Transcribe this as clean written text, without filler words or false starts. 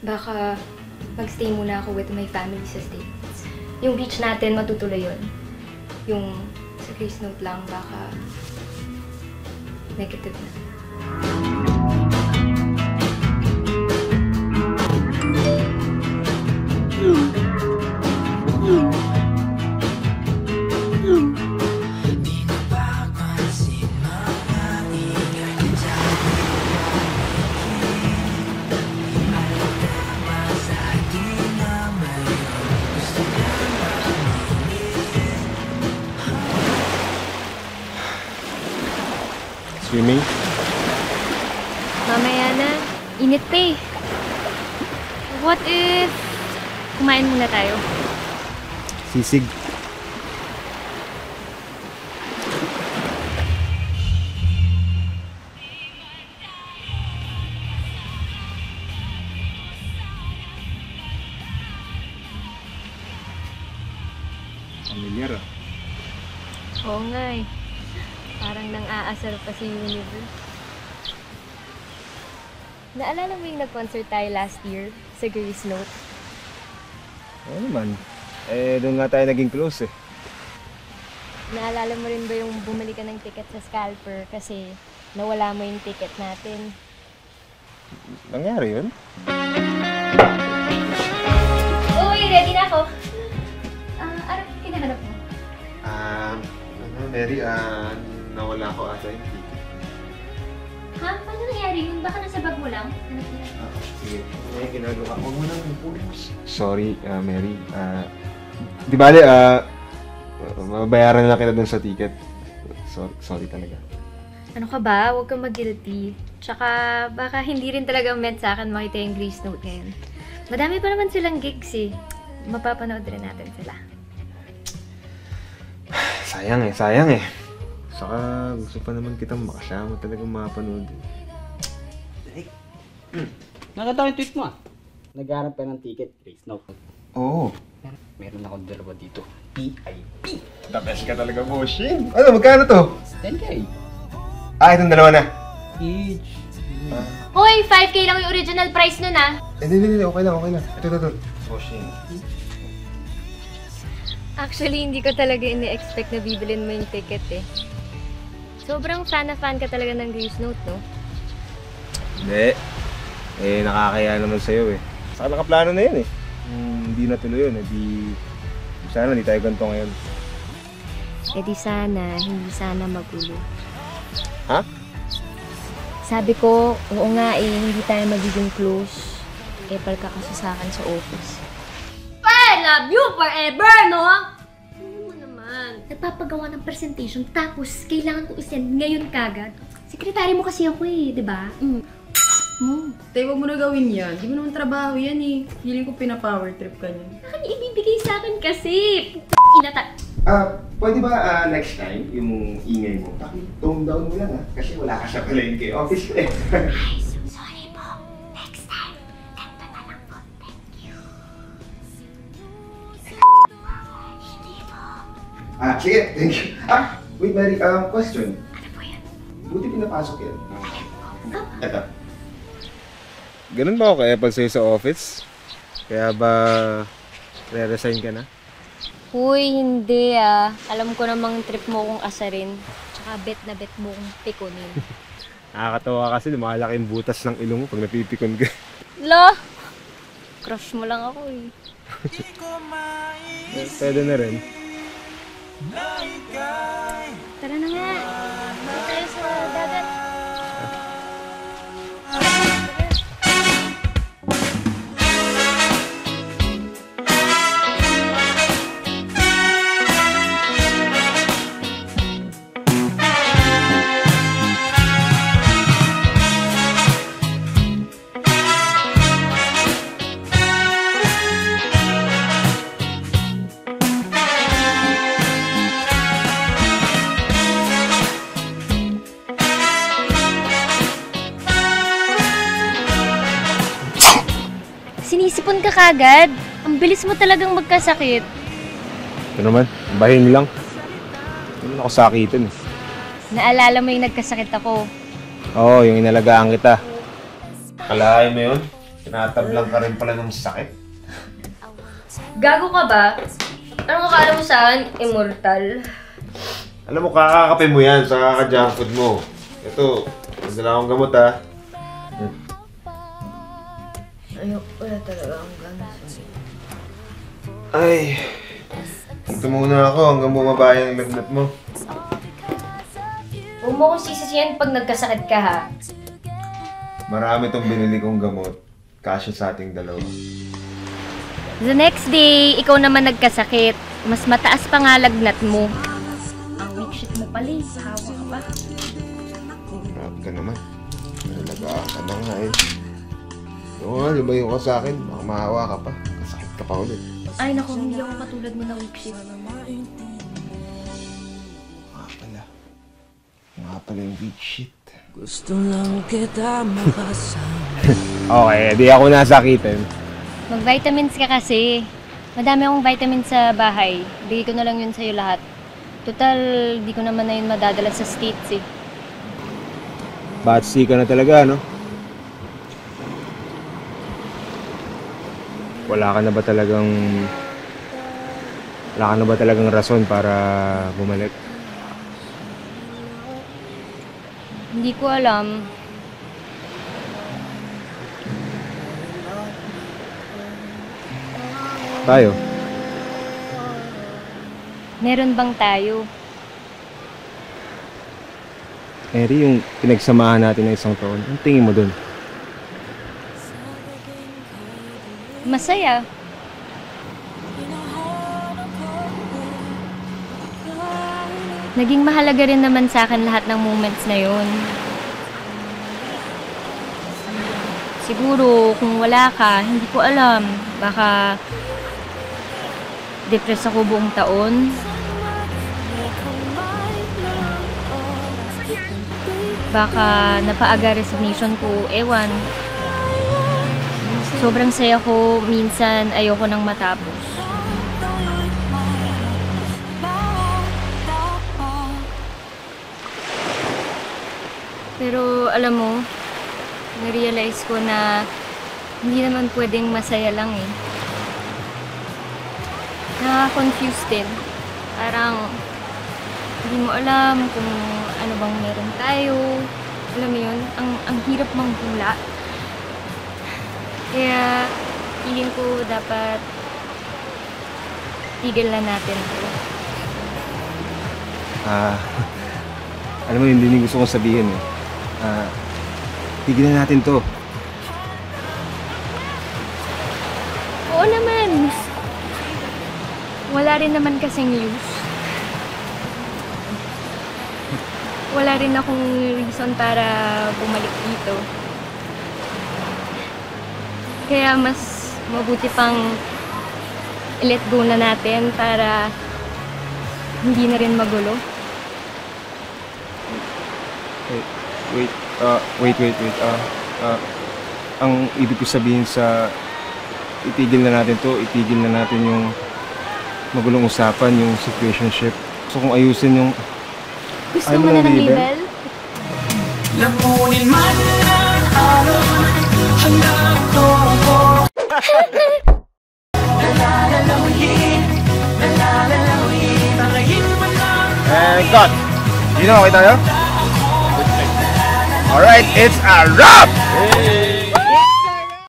Baka magstay muna ako with my family sa States. Yung beach natin, matutuloy yun. Yung sa Grace Note lang, baka negative na. Swimming? Mamaya na. Init pa eh. What if kumain muna tayo? Sisig. Familiar ah. Oo nga eh. Parang nang-aasar pa si Universe. Naalala mo yung nag-concert tayo last year sa Grace Note? Oo naman. Doon nga tayo naging close eh. Naalala mo rin ba yung bumili ka ng ticket sa Scalper kasi nawala mo yung ticket natin? Nangyari yun? Uy, ready na ako! Ano kinahanap mo? Mary, nawala ko ata yung ticket. Ha? Paano nangyari yun? Baka nasa bag mo lang? Sige. May ginagawa. Huwag mo nang pulos. Sorry, Mary. Di bale, mabayaran na lang kita dun sa ticket. Sorry talaga. Ano ka ba? Huwag kang mag-guilty. Tsaka baka hindi rin talaga meant sa akin makita yung Grace Note ngayon. Madami pa naman silang gigs eh. Mapapanood rin natin sila. Sayang eh. Saka gusto pa naman kitang makasama talagang mapanood. Nakita ko yung tweet mo ah. Nagharap ka ng ticket, Grace Note. Oo. Meron akong dalawa dito. VIP. The best ka talaga, Bossing. Ano, magkano to? 10K. Itong dalawa na. Each. Hoy! 5K lang yung original price nun ah! Hindi. Okay lang. Ito. Bossing. Actually, hindi ko talaga ini-expect na bibilin mo yung ticket eh. Sobrang fan na fan ka talaga ng Grace Note, no? Hindi. Nakakaya naman sa'yo eh. Saka nakaplano na yun eh. Hindi natuloy yun, sana hindi tayo ganito ngayon. Di sana, hindi sana magulo. Ha? Sabi ko, oo nga eh, hindi tayo magiging close. Epal ka kasi sa akin sa office. I love you forever, no? Ano mo naman? Nagpapagawa ng presentation, tapos kailangan ko isend ngayon kagad. Sekretary mo kasi ako eh, di ba? Tay, wag mo na gawin yan. Di mo naman trabaho yan eh. Feeling ko pina-power trip ka niyan. Bakit niya ibibigay sa akin kasi? Inata... Pwede ba next time, yung ingay mo, tone down mo lang ha? Kasi wala ka sa palengke office eh. Ay, sorry po. Next time, ganito na lang po. Thank you. Hindi po. Sige, thank you. Wait Mary, question. Ano po yan? Buti pinapasok yan. Eto. Ganun ba ako ka-Apple sa'yo sa office? Kaya ba re-resign ka na? Uy, hindi ah. Alam ko namang trip mo kong asarin. Tsaka bet na bet mo kong pikunin. Nakakatawa kasi lumalaki yung butas ng ilong mo pag napipikon ka. Lo! Crush mo lang ako eh. Pwede na rin. Tara na nga. Tara tayo sa dagat. Sinisipon ka kagad. Ang bilis mo talagang magkasakit. Ito naman, bahin lang. Hindi naman ako sakitin eh. Naalala mo yung nagkasakit ako. Oo, yung inalagaan kita. Kalahin mo yun? Tinatablang ka rin pala ng sakit. Gago ka ba? Anong akala mo saan? Immortal? Alam mo, kakakape mo yan sa kaka-junk food mo. Ito, nagdala akong gamot ha. Ayok, wala talaga akong gana. Ay, ito muna ako hanggang bumaba yung lagnat mo. Huwag mo akong sisisiyan pag nagkasakit ka ha. Marami tong binili kong gamot. Kasya sa ating dalawa. The next day, ikaw naman nagkasakit. Mas mataas pa nga lagnat mo. Ang weak shit mo pala eh. Hawa ka pa. Marami ka naman. Nalaga ka na nga eh. Oo nga, lumayo ka sa akin. Baka mahawa ka pa. Kasakit ka pa ulit. Ay naku, hindi ako katulad mo na weak shit. Nga pala yung weak shit. Gusto lang kita makasama. Okay, di ako nasakitin. Mag-vitamins ka kasi. Madami akong vitamins sa bahay. Bigay ko na lang yun sa'yo lahat. Total, di ko naman na yun madadala sa States eh. Batsy ka na talaga, no? Wala ka na ba talagang rason para bumalik? Hindi ko alam. Tayo? Meron bang tayo? Eri, yung pinagsamahan natin ng isang taon, ang tingin mo dun? Masaya. Naging mahalaga rin naman sa akin lahat ng moments na yun. Siguro, kung wala ka, hindi ko alam. Baka depress ako buong taon. Baka napaaga resignation ko, ewan. Sobrang saya ko, minsan ayoko nang matapos. Pero alam mo, na-realize ko na hindi naman pwedeng masaya lang eh. Nakaka-confuse din. Parang hindi mo alam kung ano bang meron tayo. Alam mo yun, ang hirap manghula. Kaya feeling ko dapat tigil na natin ito. Alam mo, hindi din gusto kong sabihin eh. Tigilan natin to. Oo naman. Wala rin naman kasing use. Wala rin akong reason para bumalik dito. Kaya mas mabuti pang let go na natin para hindi na rin magulo. Wait. Ang ibig ko sabihin sa itigil na natin to, itigil na natin yung magulong usapan, yung situationship. So kung ayusin yung... Gusto mo na ng label? Lamunin man ang araw, hanggang ito ako. Nalalawin, tangayin mo lang. And cut! You know, okay tayo? Alright, it's a wrap! Hey!